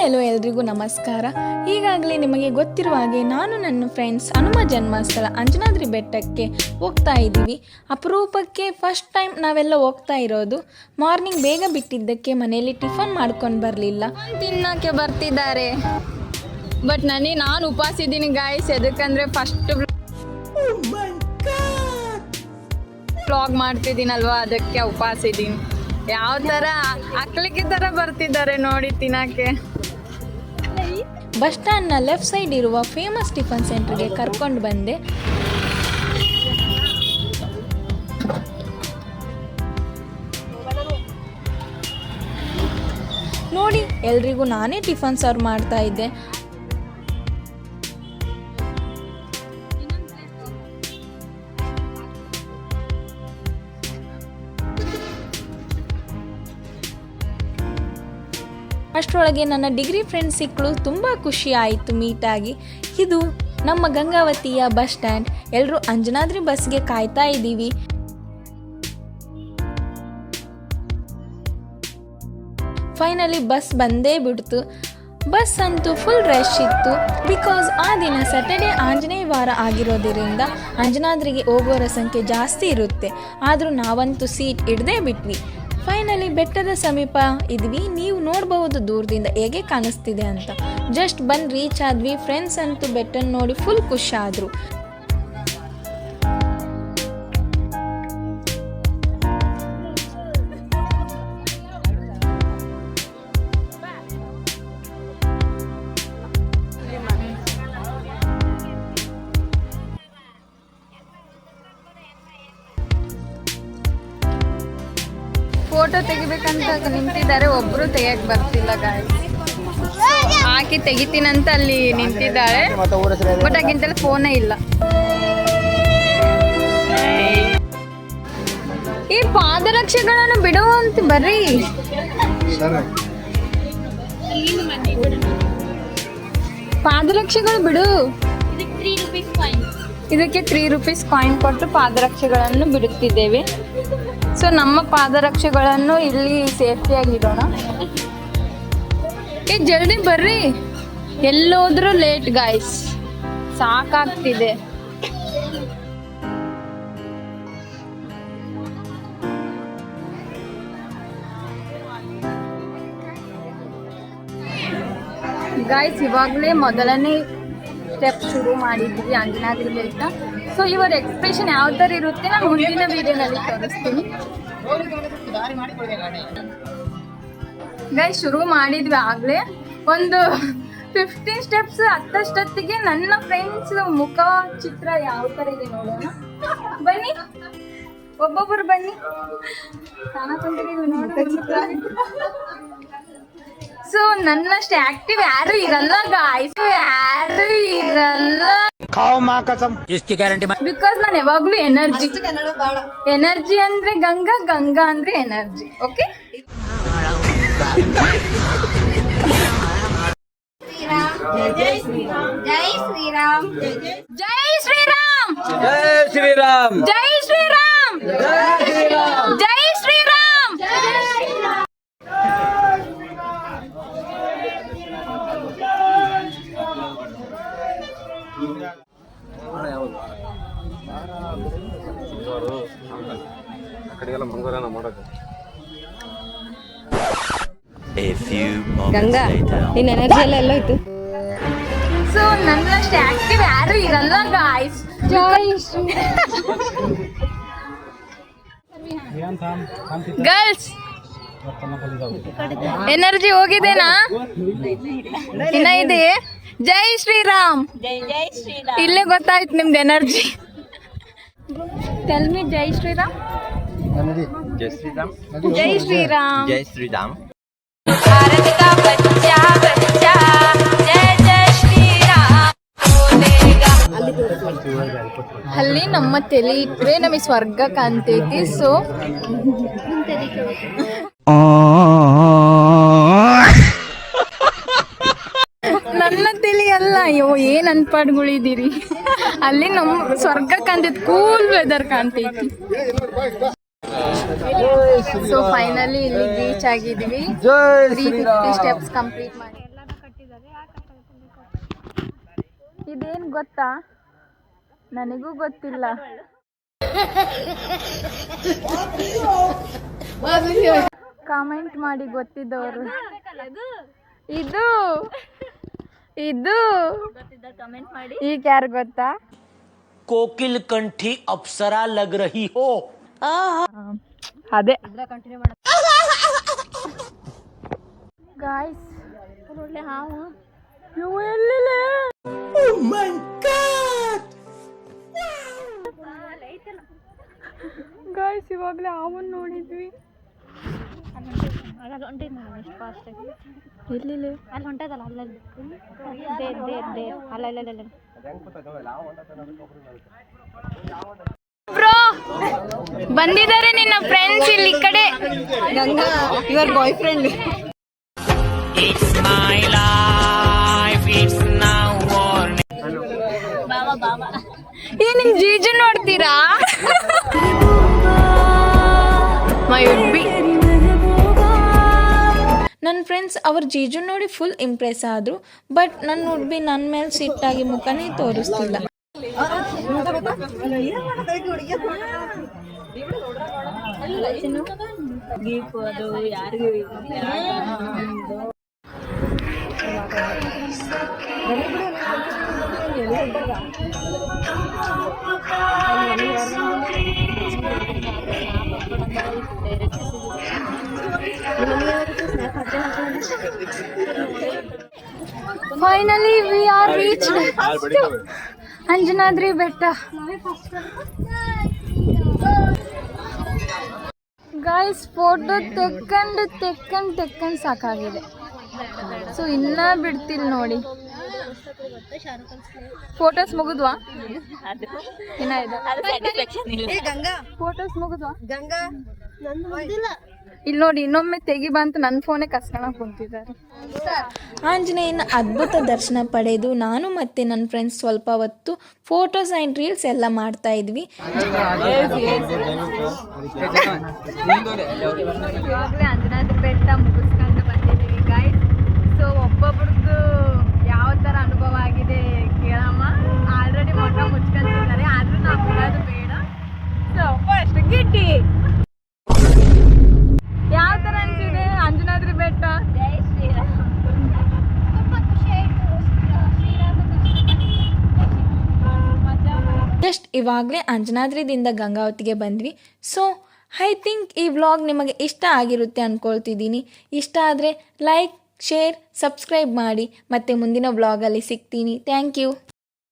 Hello ಎಲ್ರಿಗೂ ನಮಸ್ಕಾರ. ಈಗಾಗಲೇ ನಿಮಗೆ ಗೊತ್ತಿರುವ ಹಾಗೆ ನಾನು ನನ್ನ ಫ್ರೆಂಡ್ಸ್ ಹನುಮ ಜನ್ಮಸ್ಥಳ ಅಂಜನಾದ್ರಿ ಬೆಟ್ಟಕ್ಕೆ ಹೋಗ್ತಾ ಇದ್ದೀವಿ. ಅಪರೂಪಕ್ಕೆ ಫಸ್ಟ್ ಟೈಮ್ ನಾವೆಲ್ಲ ಹೋಗ್ತಾ ಇರೋದು. ಮಾರ್ನಿಂಗ್ ಬೇಗ ಬಿಟ್ಟಿದ್ದಕ್ಕೆ ಮನೆಯಲ್ಲಿ ಟಿಫನ್ ಮಾಡ್ಕೊಂಡು ಬರಲಿಲ್ಲ, ತಿನ್ನಕ್ಕೆ ಬರ್ತಿದ್ದಾರೆ. ಬಟ್ ನಾನು ಉಪವಾಸ ಇದ್ದೀನಿ ಗಾಯ್ಸ್. ಎದಕ್ಕಂದ್ರೆ ಫಸ್ಟ್ ವ್ಲಾಗ್ ಮಾಡ್ತಿದ್ದೀನಲ್ವಾ, ಅದಕ್ಕೆ ಉಪವಾಸ ಇದ್ದೀನಿ. ಯಾವ ಥರ ಅಕ್ಲಿಕ್ಕೆ ಥರ ಬರ್ತಿದ್ದಾರೆ ನೋಡಿ ತಿನ್ನಕ್ಕೆ. ಬಸ್ ಸ್ಟ್ಯಾಂಡ್ನ ಲೆಫ್ಟ್ ಸೈಡ್ ಇರುವ ಫೇಮಸ್ ಟಿಫನ್ ಸೆಂಟರ್ಗೆ ಕರ್ಕೊಂಡು ಬಂದೆ. ನೋಡಿ ಎಲ್ರಿಗೂ ನಾನೇ ಟಿಫನ್ ಸರ್ವ್ ಮಾಡ್ತಾ ಇದ್ದೆ. ಅಷ್ಟರೊಳಗೆ ನನ್ನ ಡಿಗ್ರಿ ಫ್ರೆಂಡ್ ಸಿಕ್ಕಳು. ತುಂಬ ಖುಷಿ ಆಯಿತು ಮೀಟಾಗಿ. ಇದು ನಮ್ಮ ಗಂಗಾವತಿಯ ಬಸ್ ಸ್ಟ್ಯಾಂಡ್. ಎಲ್ಲರೂ ಅಂಜನಾದ್ರಿ ಬಸ್ಗೆ ಕಾಯ್ತಾ ಇದ್ದೀವಿ. ಫೈನಲಿ ಬಸ್ ಬಂದೇ ಬಿಡ್ತು. ಬಸ್ ಅಂತೂ ಫುಲ್ ರಶ್ ಇತ್ತು. ಬಿಕಾಸ್ ಆ ದಿನ ಸ್ಯಾಟರ್ಡೇ ಆಂಜನೇಯ ವಾರ ಆಗಿರೋದ್ರಿಂದ ಅಂಜನಾದ್ರಿಗೆ ಹೋಗೋರ ಸಂಖ್ಯೆ ಜಾಸ್ತಿ ಇರುತ್ತೆ. ಆದರೂ ನಾವಂತೂ ಸೀಟ್ ಹಿಡ್ದೇ ಬಿಟ್ವಿ. ಫೈನಲಿ ಬೆಟ್ಟದ ಸಮೀಪ ಇದ್ವಿ. ನೀವು ನೋಡಬಹುದು ದೂರದಿಂದ ಹೇಗೆ ಕಾಣಿಸ್ತಿದೆ ಅಂತ. ಜಸ್ಟ್ ಬಂದು ರೀಚ್ ಆದ್ವಿ. ಫ್ರೆಂಡ್ಸ್ ಅಂತೂ ಬೆಟ್ಟನ ನೋಡಿ ಫುಲ್ ಖುಷಿ ಆದರು. ಫೋಟೋ ತೆಗಿಬೇಕಂತ ನಿಂತಿದ್ದಾರೆ, ಒಬ್ರು ತೆಗಿಯಕ್ ಬರ್ತಿಲ್ಲ ಗಾಯ್ಸ್. ಹಾಕಿ ತೆಗಿತೀನಂತ ಅಲ್ಲಿ ನಿಂತಿದ್ದಾಳೆ, ಬಟ್ ಆಗಿಂತಲೇ ಫೋನೇ ಇಲ್ಲ. ಈ ಪಾದರಕ್ಷೆಗಳನ್ನು ಬಿಡುವಂತ ಬರ್ರಿ. ಪಾದರಕ್ಷೆಗಳು ಬಿಡು. ಇದಕ್ಕೆ 3 ರೂಪೀಸ್ ಕಾಯಿನ್ ಕೊಟ್ಟು ಪಾದರಕ್ಷೆಗಳನ್ನು ಬಿಡುತ್ತಿದ್ದೇವೆ. ಸೊ ನಮ್ಮ ಪಾದರಕ್ಷೆಗಳನ್ನು ಇಲ್ಲಿ ಸೇಫ್ಟಿಯಾಗಿ ಇಡೋಣ. ಜಲ್ದಿ ಬರ್ರಿ, ಎಲ್ಲೋದ್ರೂ ಲೇಟ್ ಗಾಯ್ಸ್, ಸಾಕಾಗ್ತಿದೆ. ಗಾಯ್ಸ್ ಇವಾಗಲೇ ಮೊದಲನೇ ಸ್ಟೆಪ್ ಶುರು ಮಾಡಿದ್ವಿ ಅಂಜನಾದ್ರಿ ಬೆಟ್ಟ. ಸೊ ಇವರ ಎಕ್ಸ್ಪ್ರೆಷನ್ ಯಾವ ಥರ ಇರುತ್ತೆ ನಾನು ಮುಂದಿನ ವಿಡಿಯೋನಲ್ಲಿ ತೋರಿಸ್ತೀನಿ. ಗೈಸ್ ಶುರು ಮಾಡಿದ್ವಿ ಆಗಲೇ ಒಂದು 15 ಸ್ಟೆಪ್ಸ್ ಹತ್ತಷ್ಟೊತ್ತಿಗೆ ನನ್ನ ಫ್ರೆಂಡ್ಸ್ ಮುಖ ಚಿತ್ರ ಯಾವ ಥರ ಇದೆ ನೋಡೋಣ. ಬನ್ನಿ ಒಬ್ಬೊಬ್ಬರು ಬನ್ನಿ. ಸೊ ನನ್ನಷ್ಟು ಆಕ್ಟಿವ್ ಯಾರು ಇರಲ್ಲ ಗಾಯ್ಸ್, ಯಾರು ಇರಲ್ಲ. ಬಿಕಾಸ್ ನಾನು ಯಾವಾಗ್ಲೂ ಎನರ್ಜಿ ಅಂದ್ರೆ ಗಂಗಾ ಅಂದ್ರೆ ಎನರ್ಜಿ. ಓಕೆ, ಜೈ ಶ್ರೀರಾಮ್, ಜೈ ಶ್ರೀರಾಮ್, ಜೈ ಶ್ರೀರಾಮ್, ಜೈ ಶ್ರೀರಾಮ್, ಜೈ ಶ್ರೀರಾಮ್, ಜೈ ಶ್ರೀರಾಮ್. ಗಂಗಾ ನಿನ್ನ ಎನರ್ಜಿ ಎಲ್ಲ ಎಲ್ಲೋಯ್ತು. ಸೊ ನನ್ನಷ್ಟು ಆಕ್ಟಿವ್ ಯಾರು ಇರಲ್ಲ ಗಾಯ್ಸ್. Girls energy ಹೋಗಿದೆನಾ? ಇನ್ನ ಇದೆ. ಜೈ ಶ್ರೀರಾಮ್, ಜೈ ಶ್ರೀರಾಮ್. ಇಲ್ಲೇ ಗೊತ್ತಾಯ್ತು ನಿಮ್ದು ಎನರ್ಜಿ. ಟೆಲ್ ಮಿ ಜೈ ಶ್ರೀರಾಮ್. ಜೈ ಶ್ರೀರಾಮ್, ಜೈ ಶ್ರೀರಾಮ್, ಜೈ ಶ್ರೀರಾಮ್. ಭಾರತ ಕಾ ಬಚ್ಚಾ ಬಚ್ಚಾ ಜೈ ಜೈ ಶ್ರೀರಾಮ್. ಅಲ್ಲಿ ನಮ್ಮ ತಲೆ ಇಟ್ರೆ ನಮಗೆ ಸ್ವರ್ಗ ಕಾಣ್ತೈತಿ. ಸೊ ನನ್ನ ತಲೆ ಅಲ್ಲ, ಅಯ್ಯೋ ಏನ್ ಅನ್ಪಾಡ್ಗಳಿದ್ದೀರಿ. ಅಲ್ಲಿ ನಮ್ಮ ಸ್ವರ್ಗ ಕಾಣ್ತೈತಿ, ಕೂಲ್ ವೆದರ್ ಕಾಣ್ತೈತಿ. ಸೊ ಫೈನಲಿ ಇಲ್ಲಿ ರೀಚ್ ಆಗಿದ್ವಿ. 350 ಸ್ಟೆಪ್ಸ್ ಕಂಪ್ಲೀಟ್ ಮಾಡಿ ಇದೇನು ಗೊತ್ತಾ? ನನಗೂ ಗೊತ್ತಿಲ್ಲ. ಕಾಮೆಂಟ್ ಮಾಡಿ ಗೊತ್ತಿದ್ದವರು. ಇದು ಇದು ಕಮೆಂಟ್ ಮಾಡಿ. ಈಗ ಯಾರು ಗೊತ್ತಾ? कोकिल कंठी अप्सरा लग रही हो. ಅದೇ ಗಾಯ್ಸ್ ಒಳ್ಳೆ ಹಾವು. ಇವು ಎಲ್ಲಿಲ್ಲ? ಗಾಯ್ಸ್ ಇವಾಗಲೇ ಹಾವನ್ನು ನೋಡಿದ್ವಿ. ಎಲ್ಲಿಲ್ಲ? ಅಲ್ಲಿ ಹೊಂಟದಲ್ಲ ಅಲ್ಲಲ್ಲಿ ಅಲ್ಲ ಬ್ರೋ ಬಂದಿದ್ದಾರೆ ನಿನ್ನ ಫ್ರೆಂಡ್ಸ್ ಇಲ್ಲಿ ಕಡೆ. Ganga your boyfriend. It's my life, it's now or ಬಾಬಾ ಏ ನಿಮ್ ಜೀಜು ನೋಡ್ತೀರಾ? ನನ್ನ ಫ್ರೆಂಡ್ಸ್ ಅವ್ರ ಜೀಜು ನೋಡಿ ಫುಲ್ ಇಂಪ್ರೆಸ್ ಆದರು. ಬಟ್ ನನ್ನ ಹುಡ್ಬಿ ನನ್ನ ಮೇಲೆ ಸಿಟ್ಟಾಗಿ ಮುಖನೇ ತೋರಿಸ್ತಿಲ್ಲ. Finally we are reached Anjanadri ಬೆಟ್ಟ. ಗಾಯ್ಸ್ ಫೋಟೋ ತೆಕ್ಕಂಡು ಸಾಕಾಗಿದೆ. ಸೊ ಇನ್ನ ಬಿಡ್ತಿಲ್ಲ ನೋಡಿ. ಫೋಟೋಸ್ ಮುಗಿದ್ವಾ? ಇನ್ನ ಇದೆ. ಫೋಟೋಸ್ ಮುಗಿದ್ವಾ? ಇಲ್ಲಿ ನೋಡಿ ಇನ್ನೊಮ್ಮೆ ತೆಗಿ ಬಂತು. ನನ್ನ ಫೋನೇ ಕಸ್ಕೊಳಕ್ ಕುಂತಿದ್ದಾರೆ. ಆಂಜನೇಯನ ಅದ್ಭುತ ದರ್ಶನ ಪಡೆದು ನಾನು ಮತ್ತೆ ನನ್ನ ಫ್ರೆಂಡ್ಸ್ ಸ್ವಲ್ಪ ಹೊತ್ತು ಫೋಟೋಸ್ ಆ್ಯಂಡ್ ರೀಲ್ಸ್ ಎಲ್ಲ ಮಾಡ್ತಾ ಇದ್ವಿ. ಇವಾಗಲೇ ಅಂಜನಾದ್ರಿ ಬೆಟ್ಟ ಮುಗಿಸ್ಕೊಂಡು ಬಂದಿದ್ದೀವಿ ಗಾಯ್ಸ್. ಸೊ ಒಬ್ಬೊಬ್ರದ್ದು ಯಾವ ಥರ ಅನುಭವ ಆಗಿದೆ ಕೇಳಮ್ಮ. ಆಲ್ರೆಡಿ ಮೊಟ್ಟ ಮುಚ್ಕೊಂತಿದ್ದಾರೆ, ಆದರೂ ನಾವು ಬಿಡೋದು ಬೇಡ. ಸೊ ಫಸ್ಟ್ ಗಿಟ್ಟಿ ಯಾವ ಥರ ಅನಿಸಿದೆ ಅಂಜನಾದ್ರಿ ಬೆಟ್ಟ? ಜೈ ಶ್ರೀರಾಮ್. ತುಂಬಾ ಖುಷಿ ಆಯಿತು. ಜಸ್ಟ್ ಇವಾಗಲೇ ಅಂಜನಾದ್ರಿದಿಂದ ಗಂಗಾವತಿಗೆ ಬಂದ್ವಿ. ಸೊ ಐ ಥಿಂಕ್ ಈ ವ್ಲಾಗ್ ನಿಮಗೆ ಇಷ್ಟ ಆಗಿರುತ್ತೆ ಅಂದ್ಕೊಳ್ತಿದ್ದೀನಿ. ಇಷ್ಟ ಆದರೆ ಲೈಕ್, ಶೇರ್, ಸಬ್ಸ್ಕ್ರೈಬ್ ಮಾಡಿ. ಮತ್ತೆ ಮುಂದಿನ ವ್ಲಾಗಲ್ಲಿ ಸಿಗ್ತೀನಿ. Thank you.